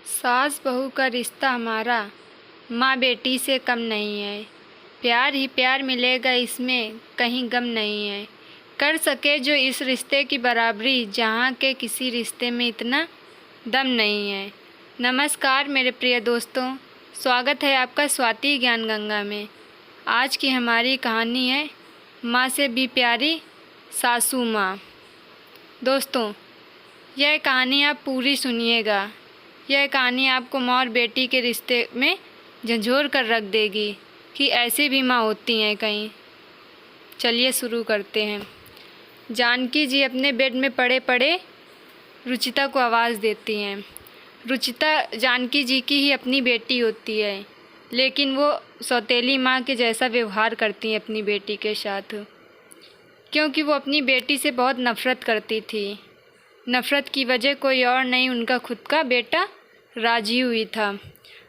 सास बहू का रिश्ता हमारा माँ बेटी से कम नहीं है। प्यार ही प्यार मिलेगा, इसमें कहीं गम नहीं है। कर सके जो इस रिश्ते की बराबरी, जहाँ के किसी रिश्ते में इतना दम नहीं है। नमस्कार मेरे प्रिय दोस्तों, स्वागत है आपका स्वाति ज्ञान गंगा में। आज की हमारी कहानी है माँ से भी प्यारी सासू माँ। दोस्तों, यह कहानी आप पूरी सुनिएगा। यह कहानी आपको माँ और बेटी के रिश्ते में झंझोर कर रख देगी कि ऐसी भी माँ होती हैं कहीं। चलिए शुरू करते हैं। जानकी जी अपने बेड में पड़े पड़े रुचिता को आवाज़ देती हैं। रुचिता जानकी जी की ही अपनी बेटी होती है, लेकिन वो सौतेली माँ के जैसा व्यवहार करती हैं अपनी बेटी के साथ, क्योंकि वो अपनी बेटी से बहुत नफ़रत करती थी। नफ़रत की वजह कोई और नहीं, उनका खुद का बेटा राजीव ही था।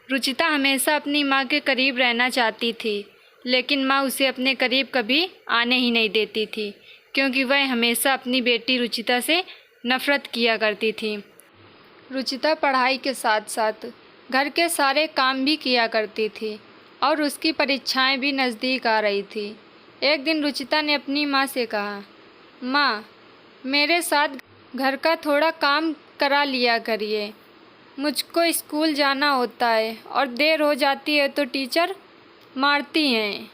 रुचिता हमेशा अपनी माँ के करीब रहना चाहती थी, लेकिन माँ उसे अपने करीब कभी आने ही नहीं देती थी, क्योंकि वह हमेशा अपनी बेटी रुचिता से नफ़रत किया करती थी। रुचिता पढ़ाई के साथ साथ घर के सारे काम भी किया करती थी और उसकी परीक्षाएं भी नज़दीक आ रही थी। एक दिन रुचिता ने अपनी माँ से कहा, माँ, मेरे साथ घर का थोड़ा काम करा लिया करिए। मुझको स्कूल जाना होता है और देर हो जाती है तो टीचर मारती हैं।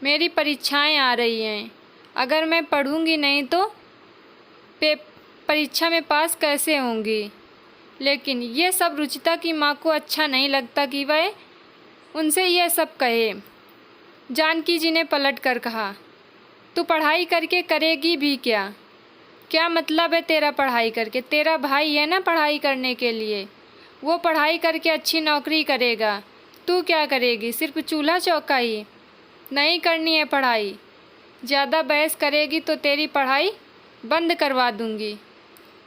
मेरी परीक्षाएं आ रही हैं, अगर मैं पढ़ूंगी नहीं तो परीक्षा में पास कैसे होंगी। लेकिन ये सब रुचिता की माँ को अच्छा नहीं लगता कि वह उनसे यह सब कहे। जानकी जी ने पलट कर कहा, तू पढ़ाई करके करेगी भी क्या? क्या मतलब है तेरा पढ़ाई करके? तेरा भाई है ना पढ़ाई करने के लिए, वो पढ़ाई करके अच्छी नौकरी करेगा। तू क्या करेगी? सिर्फ चूल्हा चौका ही? नहीं करनी है पढ़ाई। ज़्यादा बहस करेगी तो तेरी पढ़ाई बंद करवा दूँगी।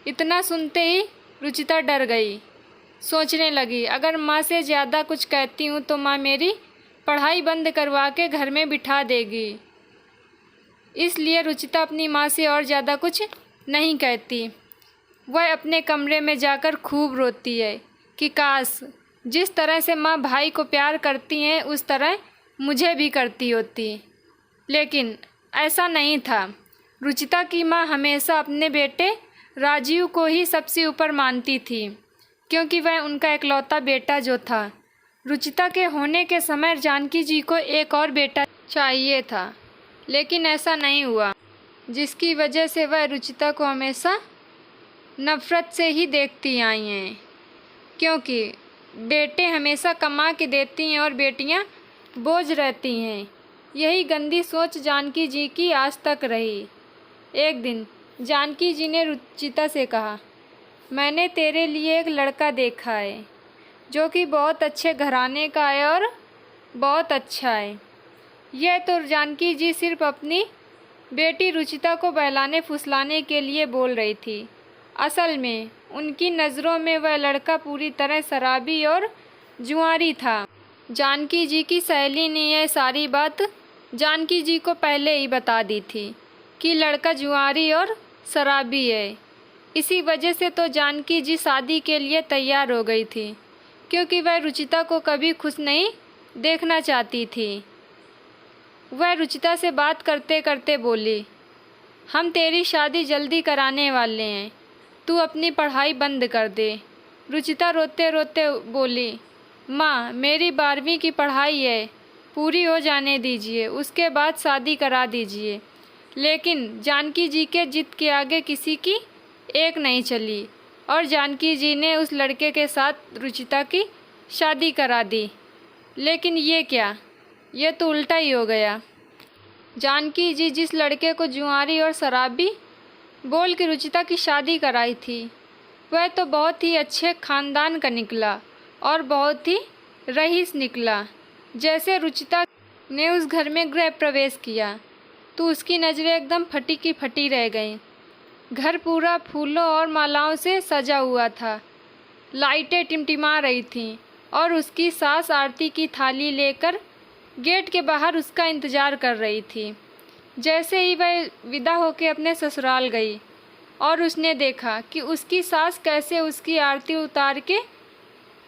इतना सुनते ही रुचिता डर गई। सोचने लगी, अगर माँ से ज़्यादा कुछ कहती हूँ तो माँ मेरी पढ़ाई बंद करवा के घर में बिठा देगी। इसलिए रुचिता अपनी माँ से और ज़्यादा कुछ नहीं कहती। वह अपने कमरे में जाकर खूब रोती है कि काश जिस तरह से माँ भाई को प्यार करती हैं उस तरह मुझे भी करती होती। लेकिन ऐसा नहीं था। रुचिता की माँ हमेशा अपने बेटे राजीव को ही सबसे ऊपर मानती थी, क्योंकि वह उनका इकलौता बेटा जो था। रुचिता के होने के समय जानकी जी को एक और बेटा चाहिए था, लेकिन ऐसा नहीं हुआ, जिसकी वजह से वह रुचिता को हमेशा नफ़रत से ही देखती आई हैं, क्योंकि बेटे हमेशा कमा के देती हैं और बेटियां बोझ रहती हैं। यही गंदी सोच जानकी जी की आज तक रही। एक दिन जानकी जी ने रुचिता से कहा, मैंने तेरे लिए एक लड़का देखा है जो कि बहुत अच्छे घराने का है और बहुत अच्छा है। यह तो जानकी जी सिर्फ अपनी बेटी रुचिता को बहलाने फुसलाने के लिए बोल रही थी। असल में उनकी नज़रों में वह लड़का पूरी तरह शराबी और जुआरी था। जानकी जी की सहेली ने यह सारी बात जानकी जी को पहले ही बता दी थी कि लड़का जुआरी और शराबी है। इसी वजह से तो जानकी जी शादी के लिए तैयार हो गई थी, क्योंकि वह रुचिता को कभी खुश नहीं देखना चाहती थी। वह रुचिता से बात करते करते बोली, हम तेरी शादी जल्दी कराने वाले हैं, तू अपनी पढ़ाई बंद कर दे। रुचिता रोते रोते बोली, माँ, मेरी 12वीं की पढ़ाई है, पूरी हो जाने दीजिए, उसके बाद शादी करा दीजिए। लेकिन जानकी जी के जिद के आगे किसी की एक नहीं चली और जानकी जी ने उस लड़के के साथ रुचिता की शादी करा दी। लेकिन ये क्या, ये तो उल्टा ही हो गया। जानकी जी जिस लड़के को जुआरी और शराबी बोल के रुचिता की शादी कराई थी, वह तो बहुत ही अच्छे खानदान का निकला और बहुत ही रईस निकला। जैसे रुचिता ने उस घर में गृह प्रवेश किया तो उसकी नज़रें एकदम फटी की फटी रह गईं। घर पूरा फूलों और मालाओं से सजा हुआ था, लाइटें टिमटिमा रही थीं और उसकी सास आरती की थाली लेकर गेट के बाहर उसका इंतज़ार कर रही थी। जैसे ही वह विदा होकर अपने ससुराल गई और उसने देखा कि उसकी सास कैसे उसकी आरती उतार के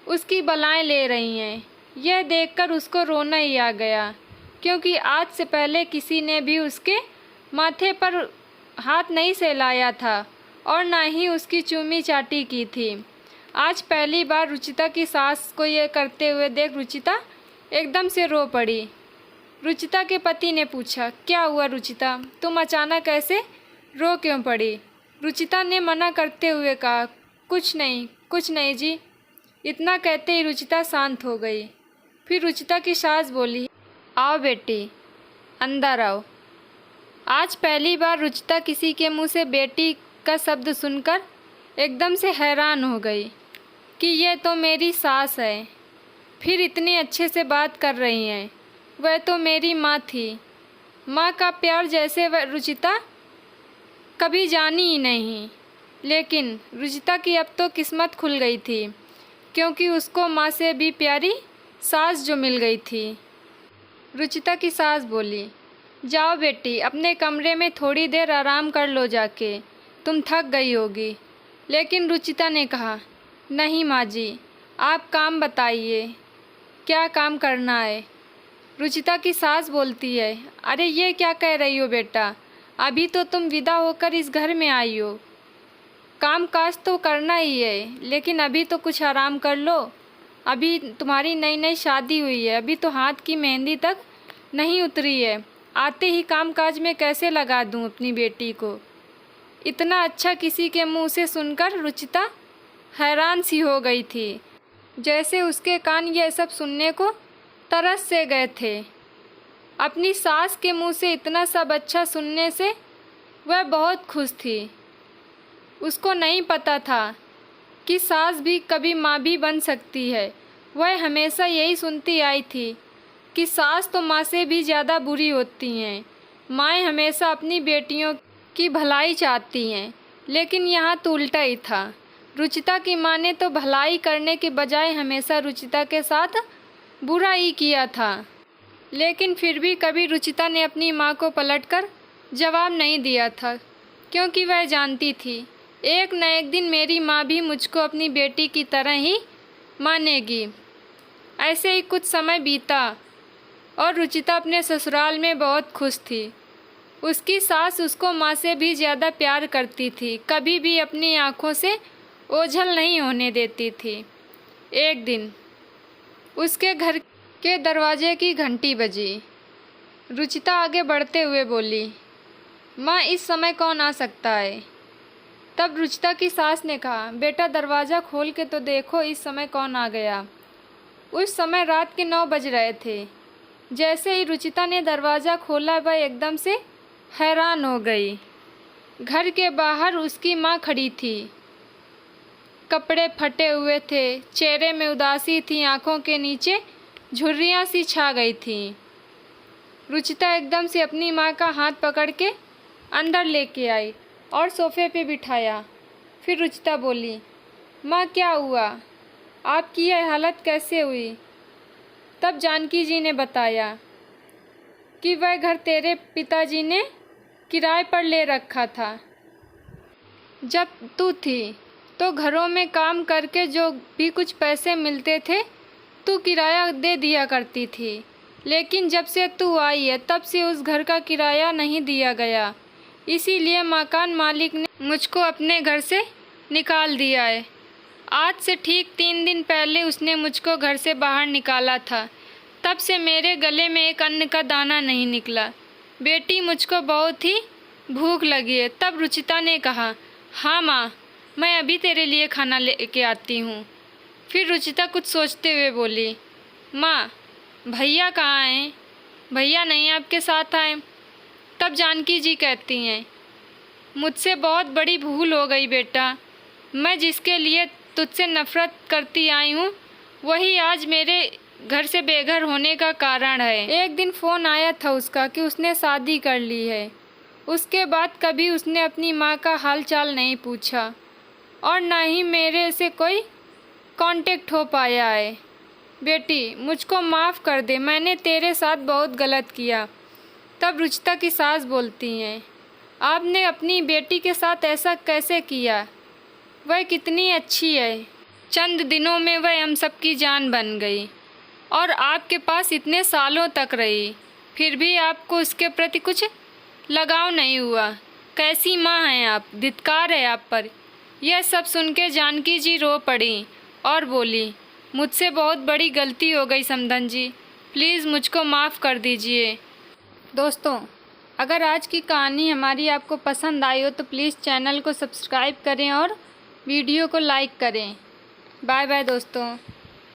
उसकी बलाएं ले रही हैं। यह देखकर उसको रोना ही आ गया, क्योंकि आज से पहले किसी ने भी उसके माथे पर हाथ नहीं सहलाया था और ना ही उसकी चूमी चाटी की थी। आज पहली बार रुचिता की सास को यह करते हुए देख रुचिता एकदम से रो पड़ी। रुचिता के पति ने पूछा, क्या हुआ रुचिता, तुम अचानक ऐसे रो क्यों पड़ी? रुचिता ने मना करते हुए कहा, कुछ नहीं जी। इतना कहते ही रुचिता शांत हो गई। फिर रुचिता की सास बोली, आओ बेटी, अंदर आओ। आज पहली बार रुचिता किसी के मुंह से बेटी का शब्द सुनकर एकदम से हैरान हो गई कि यह तो मेरी सास है, फिर इतने अच्छे से बात कर रही हैं। वह तो मेरी माँ थी। माँ का प्यार जैसे वह रुचिता कभी जानी ही नहीं। लेकिन रुचिता की अब तो किस्मत खुल गई थी, क्योंकि उसको माँ से भी प्यारी सास जो मिल गई थी। रुचिता की सास बोली, जाओ बेटी, अपने कमरे में थोड़ी देर आराम कर लो जाके, तुम थक गई होगी। लेकिन रुचिता ने कहा, नहीं माँ जी, आप काम बताइए, क्या काम करना है? रुचिता की सास बोलती है, अरे ये क्या कह रही हो बेटा, अभी तो तुम विदा होकर इस घर में आई हो। काम काज तो करना ही है, लेकिन अभी तो कुछ आराम कर लो। अभी तुम्हारी नई नई शादी हुई है, अभी तो हाथ की मेहंदी तक नहीं उतरी है। आते ही काम काज में कैसे लगा दूं अपनी बेटी को? इतना अच्छा किसी के मुंह से सुनकर रुचिता हैरान सी हो गई थी, जैसे उसके कान यह सब सुनने को तरस से गए थे। अपनी सास के मुंह से इतना सब अच्छा सुनने से वह बहुत खुश थी। उसको नहीं पता था कि सास भी कभी माँ भी बन सकती है। वह हमेशा यही सुनती आई थी कि सास तो माँ से भी ज़्यादा बुरी होती हैं। माएँ हमेशा अपनी बेटियों की भलाई चाहती हैं, लेकिन यहाँ तो उल्टा ही था। रुचिता की माँ ने तो भलाई करने के बजाय हमेशा रुचिता के साथ बुरा ही किया था। लेकिन फिर भी कभी रुचिता ने अपनी माँ को पलटकर जवाब नहीं दिया था, क्योंकि वह जानती थी एक न एक दिन मेरी माँ भी मुझको अपनी बेटी की तरह ही मानेगी। ऐसे ही कुछ समय बीता और रुचिता अपने ससुराल में बहुत खुश थी। उसकी सास उसको माँ से भी ज़्यादा प्यार करती थी, कभी भी अपनी आँखों से ओझल नहीं होने देती थी। एक दिन उसके घर के दरवाजे की घंटी बजी। रुचिता आगे बढ़ते हुए बोली, माँ, इस समय कौन आ सकता है? तब रुचिता की सास ने कहा, बेटा दरवाज़ा खोल के तो देखो इस समय कौन आ गया। उस समय रात के 9 बज रहे थे। जैसे ही रुचिता ने दरवाज़ा खोला, वह एकदम से हैरान हो गई। घर के बाहर उसकी माँ खड़ी थी। कपड़े फटे हुए थे, चेहरे में उदासी थी, आंखों के नीचे झुर्रियाँ सी छा गई थीं। रुचिता एकदम से अपनी माँ का हाथ पकड़ के अंदर लेके आई और सोफे पे बिठाया। फिर रुचिता बोली, माँ क्या हुआ? आपकी यह हालत कैसे हुई? तब जानकी जी ने बताया कि वह घर तेरे पिताजी ने किराए पर ले रखा था। जब तू थी तो घरों में काम करके जो भी कुछ पैसे मिलते थे तू किराया दे दिया करती थी, लेकिन जब से तू आई है तब से उस घर का किराया नहीं दिया गया। इसीलिए मकान मालिक ने मुझको अपने घर से निकाल दिया है। आज से ठीक 3 दिन पहले उसने मुझको घर से बाहर निकाला था। तब से मेरे गले में एक अन्न का दाना नहीं निकला। बेटी, मुझको बहुत ही भूख लगी है। तब रुचिता ने कहा, हाँ माँ, मैं अभी तेरे लिए खाना लेके आती हूँ। फिर रुचिता कुछ सोचते हुए बोली, माँ, भैया कहाँ हैं? भैया नहीं आपके साथ आए। तब जानकी जी कहती हैं, मुझसे बहुत बड़ी भूल हो गई बेटा। मैं जिसके लिए तुझसे नफ़रत करती आई हूँ वही आज मेरे घर से बेघर होने का कारण है। एक दिन फ़ोन आया था उसका कि उसने शादी कर ली है। उसके बाद कभी उसने अपनी माँ का हाल चाल नहीं पूछा और ना ही मेरे से कोई कांटेक्ट हो पाया है। बेटी, मुझको माफ़ कर दे, मैंने तेरे साथ बहुत गलत किया। तब रुचिता की सास बोलती हैं, आपने अपनी बेटी के साथ ऐसा कैसे किया? वह कितनी अच्छी है। चंद दिनों में वह हम सबकी जान बन गई और आपके पास इतने सालों तक रही, फिर भी आपको उसके प्रति कुछ लगाव नहीं हुआ। कैसी माँ हैं आप, धिक्कार है आप पर। यह सब सुन के जानकी जी रो पड़ी और बोली, मुझसे बहुत बड़ी गलती हो गई समधन जी, प्लीज़ मुझको माफ़ कर दीजिए। दोस्तों, अगर आज की कहानी हमारी आपको पसंद आई हो तो प्लीज़ चैनल को सब्सक्राइब करें और वीडियो को लाइक करें। बाय बाय दोस्तों।